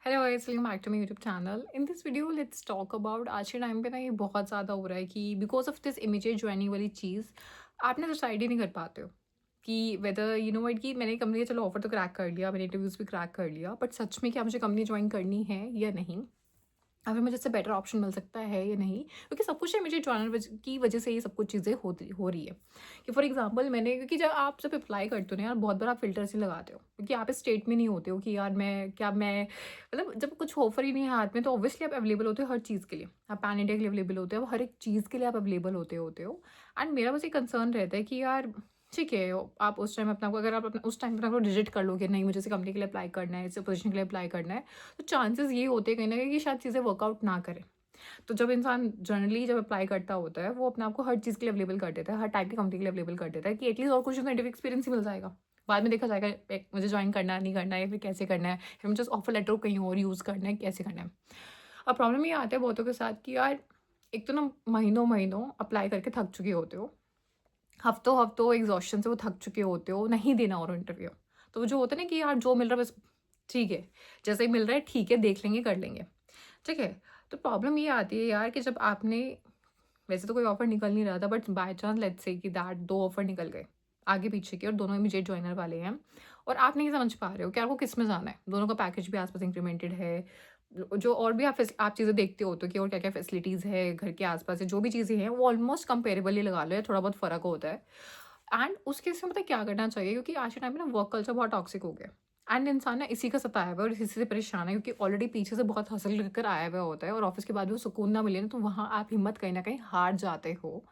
Hello guys, welcome back to my YouTube channel. In this video let's talk about आज के time पे ना ये बहुत ज़्यादा हो रहा है कि because of this immediate joining वाली चीज़ आप ना डिसाइड ही नहीं कर पाते हो कि वेदर यू नो वट कि मैंने कंपनी का चलो ऑफर तो क्रैक कर लिया, मैंने इंटरव्यूज़ भी क्रैक कर लिया, बट सच में क्या मुझे कंपनी ज्वाइन करनी है या नहीं, अगर मुझे इससे बेटर ऑप्शन मिल सकता है या नहीं, क्योंकि सब कुछ है मुझे ज्वाइनर की वजह से ये सब कुछ चीज़ें हो रही है। कि फॉर एग्जांपल मैंने, क्योंकि जब अप्लाई करते हो ना यार, बहुत बार आप फिल्टर से लगाते हो क्योंकि आप इस स्टेट में नहीं होते हो कि यार मैं मतलब जब कुछ ऑफर ही नहीं है हाथ में तो ऑब्वियसली आप अवेलेबल होते हो हर चीज़ के लिए, आप पैन इंडिया के लिए अवेलेबल होते हो, हर एक चीज़ के लिए आप अवेलेबल होते हो। एंड मेरा बस एक कंसर्न रहता है कि यार ठीक है, आप उस टाइम अपना अगर आप अपना उस टाइम अपना रिजेक्ट कर लोगे, नहीं मुझे इस कंपनी के लिए अप्लाई करना है, इस पोजीशन के लिए अप्लाई करना है, तो चांसेस ये होते हैं कहीं ना कहीं कि शायद चीज़ें वर्कआउट ना करें। तो जब इंसान जनरली जब अप्लाई करता होता है, वो अपने आप को हर चीज़ के लिए अवेलेबल कर देता है, हर टाइप की कंपनी के लिए अवेलेबल कर देता है कि एटलीस्ट और कुछ तो इंटरव्यू एक्सपीरियंस ही मिल जाएगा। बाद में देखा जाएगा मुझे ज्वाइन करना है नहीं करना है, या फिर कैसे करना है, फिर मुझे ऑफर लेटर को कहीं और यूज़ करना है, कैसे करना है। अब प्रॉब्लम ये आता है बहुतों के साथ कि यार एक तो ना महीनों महीनों अप्लाई करके थक चुके होते हो, हफ्तों हफ्तों एग्जॉस्शन से वो थक चुके होते हो, नहीं देना और इंटरव्यू। तो वो जो होता है ना कि यार जो मिल रहा है बस ठीक है, जैसे ही मिल रहा है ठीक है, देख लेंगे कर लेंगे, ठीक है। तो प्रॉब्लम ये आती है यार कि जब आपने, वैसे तो कोई ऑफर निकल नहीं रहा था, but by chance let's say कि दैट 2 ऑफर निकल गए आगे पीछे के, और दोनों इमीडिएट ज्वाइनर वाले हैं, और आप नहीं समझ पा रहे हो कि आपको किस में जाना है, दोनों का पैकेज भी आसपास इंक्रीमेंटेड है, जो और भी आप चीज़ें देखते हो तो कि और क्या क्या फैसिलिटीज़ है घर के आसपास है, जो भी चीज़ें हैं वो ऑलमोस्ट कंपेरेबल ही लगा लो, या थोड़ा बहुत फ़र्क होता है। एंड उस केस में पता है क्या करना चाहिए, क्योंकि आज के टाइम में ना वर्क कल्चर बहुत टॉक्सिक हो गया, एंड इंसान ना इसी का सताया हुआ है और इसी से परेशान है, क्योंकि ऑलरेडी पीछे से बहुत हसल कर आया हुआ होता है, और ऑफिस के बाद भी वो सुकून ना मिले ना, तो वहाँ आप हिम्मत कहीं ना कहीं हार जाते हो।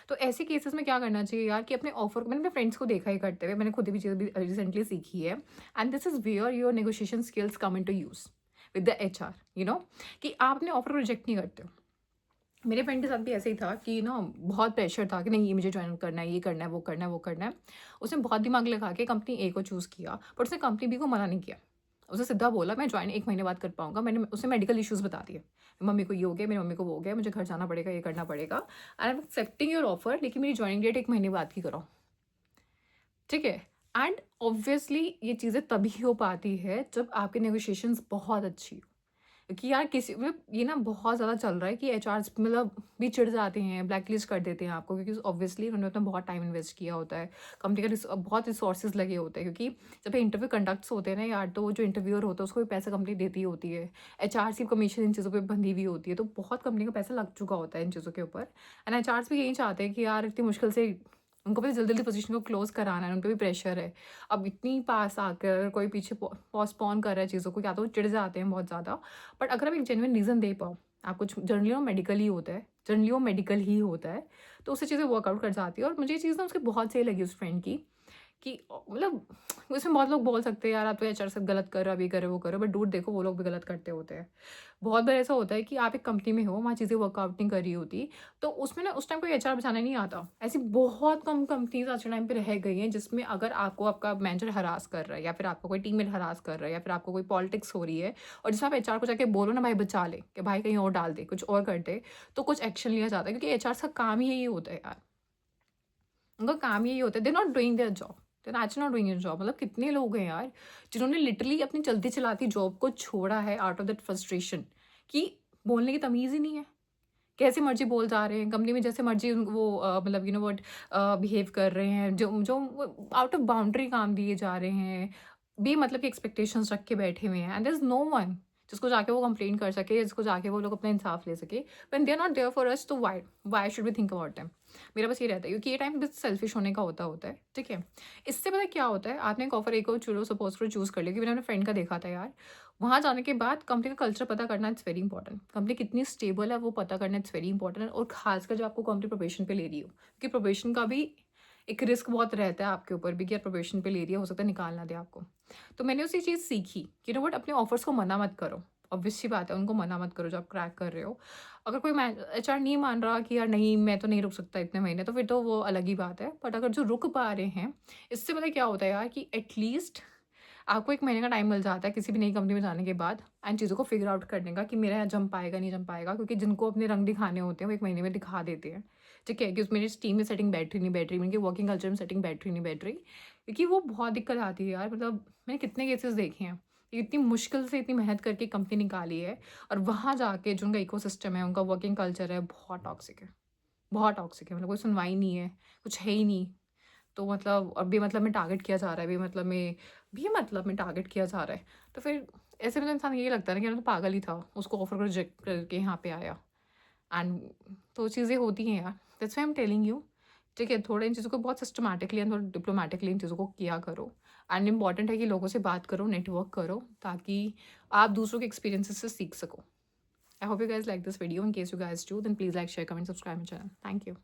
तो ऐसे केसेस में क्या करना चाहिए यार कि अपने ऑफर, मैंने अपने फ्रेंड्स को देखा ही करते हुए, मैंने खुद भी चीज़ भी रिसेंटली सीखी है, and this is where your negotiation skills come in to use with the HR, you know, कि आप अपने ऑफर को रिजेक्ट नहीं करते हो। मेरे फ्रेंड के साथ भी ऐसे ही था कि ना बहुत प्रेशर था कि नहीं ये मुझे ज्वाइन करना है, ये करना है, वो करना है, वो करना है। उसने बहुत दिमाग लगा के कंपनी A को चूज़ किया, बट उसने कंपनी B को मना नहीं किया। उसे सीधा बोला मैं ज्वाइन 1 महीने बाद कर पाऊँगा। मैंने उसे मेडिकल इश्यूज़ बता दिए। मम्मी को ये हो गया, मेरी मम्मी को वो हो गया, मुझे घर जाना पड़ेगा, ये करना पड़ेगा। I am accepting your offer, लेकिन मेरी जॉइनिंग डेट 1 महीने बाद की कराओ। ठीक है? एंड ऑब्वियसली ये चीज़ें तभी हो पाती है जब आपकी नेगोशिएशंस बहुत अच्छी हो। कि यार किसी मतलब ये ना बहुत ज़्यादा चल रहा है कि एचआर्स मतलब भी चिढ़ जाते हैं, ब्लैकलिस्ट कर देते हैं आपको, क्योंकि ऑब्वियसली उन्होंने अपना बहुत टाइम इन्वेस्ट किया होता है, कंपनी का बहुत रिसोर्सेज लगे होते हैं, क्योंकि जब इंटरव्यू कंडक्ट्स होते हैं ना यार, तो वो जो इंटरव्यूअर होता है उसको भी पैसा कंपनी देती होती है, एचआर की कमीशन इन चीज़ों पर बंधी हुई होती है, तो बहुत कंपनी का पैसा लग चुका होता है इन चीज़ों के ऊपर। एंड एचआर्स भी यही चाहते हैं कि यार इतनी मुश्किल से उनको भी जल्दी जल्दी पोजीशन को क्लोज कराना है, उन पर भी प्रेशर है। अब इतनी पास आकर कोई पीछे पोस्टपोन कर रहा है चीज़ों को, क्या तो वो चिढ़ जाते हैं बहुत ज़्यादा। बट अगर आप एक जेन्युइन रीज़न दे पाओ, आप कुछ जनरली वो मेडिकल ही होता है, जनरली वो मेडिकल ही होता है, तो उससे चीज़ें वर्कआउट कर जाती है। और मुझे ये चीज़ ना उसकी बहुत सही लगी उस फ्रेंड की, कि मतलब उसमें बहुत लोग बोल सकते हैं यार आप तो एचआर से गलत कर रहे हो, अभी करे वो करो, बट डूड देखो वो लोग भी गलत करते होते हैं। बहुत बार ऐसा होता है कि आप एक कंपनी में हो, वहाँ चीज़ें वर्कआउट नहीं कर रही होती, तो उसमें ना उस टाइम कोई एचआर बचाना नहीं आता। ऐसी बहुत कम कंपनीज आज के टाइम पे रह गई हैं जिसमें अगर आपको आपका मैनेजर हरास कर रहा है, या फिर आपको कोई टीममेट हरास कर रहा है, या फिर आपको कोई पॉलिटिक्स हो रही है, और जिसमें आप एचआर को जाके बोलो ना भाई बचा ले, कि भाई कहीं और डाल दे, कुछ और कर दे, तो कुछ एक्शन लिया जाता है, क्योंकि एचआर का काम ही यही होता है यार। उनका काम यही होता है, they not doing their job, they actually not doing your job. मतलब कितने लोग हैं यार जिन्होंने लिटरली अपनी चलती चलाती जॉब को छोड़ा है आउट ऑफ दैट फ्रस्ट्रेशन, कि बोलने की तमीज़ ही नहीं है, कैसे मर्जी बोल जा रहे हैं कंपनी में, जैसे मर्जी वो मतलब यू नो व्हाट बिहेव कर रहे हैं, जो जो आउट ऑफ बाउंड्री काम दिए जा रहे हैं, मतलब की एक्सपेक्टेशंस रख के बैठे हुए हैं, and there is no one जिसको जाके वो कंप्लेन कर सके, जिसको जाके वो लोग अपना इंसाफ ले सके। When they are not there for us, तो why should we think about them. मेरा बस ये रहता है, क्योंकि ये टाइम बस सेल्फिश होने का होता है, ठीक है। इससे पता है क्या होता है, आपने एक ऑफर एक और चलो सपोज करो चूज कर लिया, कि मैंने अपने फ्रेंड का देखा था यार, वहाँ जाने के बाद कंपनी का कल्चर पता करना इट्स वेरी इंपॉर्टेंट, कंपनी कितनी स्टेबल है वो पता करना इट्स वेरी इंपॉर्टेंट, और खासकर जब आपको कंपनी प्रोबेशन पे ले रही हो, क्योंकि प्रोबेशन का भी एक रिस्क बहुत रहता है आपके ऊपर भी, कि यार प्रोबेशन पे ले रही है, हो सकता है निकाल ना दे आपको। तो मैंने उसी चीज़ सीखी कि नो बट अपने ऑफर्स को मना मत करो, ऑब्वियस सी बात है, उनको मना मत करो जब आप क्रैक कर रहे हो। अगर कोई एचआर नहीं मान रहा कि यार नहीं मैं तो नहीं रुक सकता इतने महीने, तो फिर तो वो अलग ही बात है, बट अगर जो रुक पा रहे हैं, इससे पता है क्या होता है यार, कि एटलीस्ट आपको 1 महीने का टाइम मिल जाता है किसी भी नई कंपनी में जाने के बाद, एंड चीज़ों को फिगर आउट करने का कि मेरा यहाँ जम पाएगा, नहीं जम पाएगा, क्योंकि जिनको अपने रंग दिखाने होते हैं वो 1 महीने में दिखा देते हैं। ठीक है? कि उस मेरी टीम में सेटिंग बैठ रही, नहीं बैठ रही, मेरी वर्किंग कल्चर में सेटिंग बैठ रही, नहीं बैठ रही। क्योंकि वो बहुत दिक्कत आती है यार, मतलब मैंने कितने केसेस देखे हैं इतनी मुश्किल से इतनी मेहनत करके कंपनी निकाली है और वहाँ जाके जो उनका इकोसिस्टम है, उनका वर्किंग कल्चर है, बहुत टॉक्सिक है। बहुत टॉक्सिक है, मतलब कोई सुनवाई नहीं है, कुछ है ही नहीं। तो मतलब और बेमतलब में टारगेट किया जा रहा है, बेमतलब में टारगेट किया जा रहा है। तो फिर ऐसे में तो इंसान यही लगता है ना कि यार तो पागल ही था, उसको ऑफ़र को रिजेक्ट करके यहाँ पे आया। एंड तो चीज़ें होती हैं यार, that's why I am telling you. ठीक है, थोड़ा इन चीज़ों को बहुत सिस्टमैटिकली एंड थोड़ा डिप्लोमैटिकली इन चीज़ों को किया करो। एंड इम्पॉर्टेंट है कि लोगों से बात करो, नेटवर्क करो, ताकि आप दूसरों के एक्सपीरियंसेस से सीख सको। I hope you guys like this video. In case you guys do, then please like, share, comment, subscribe my channel. Thank you.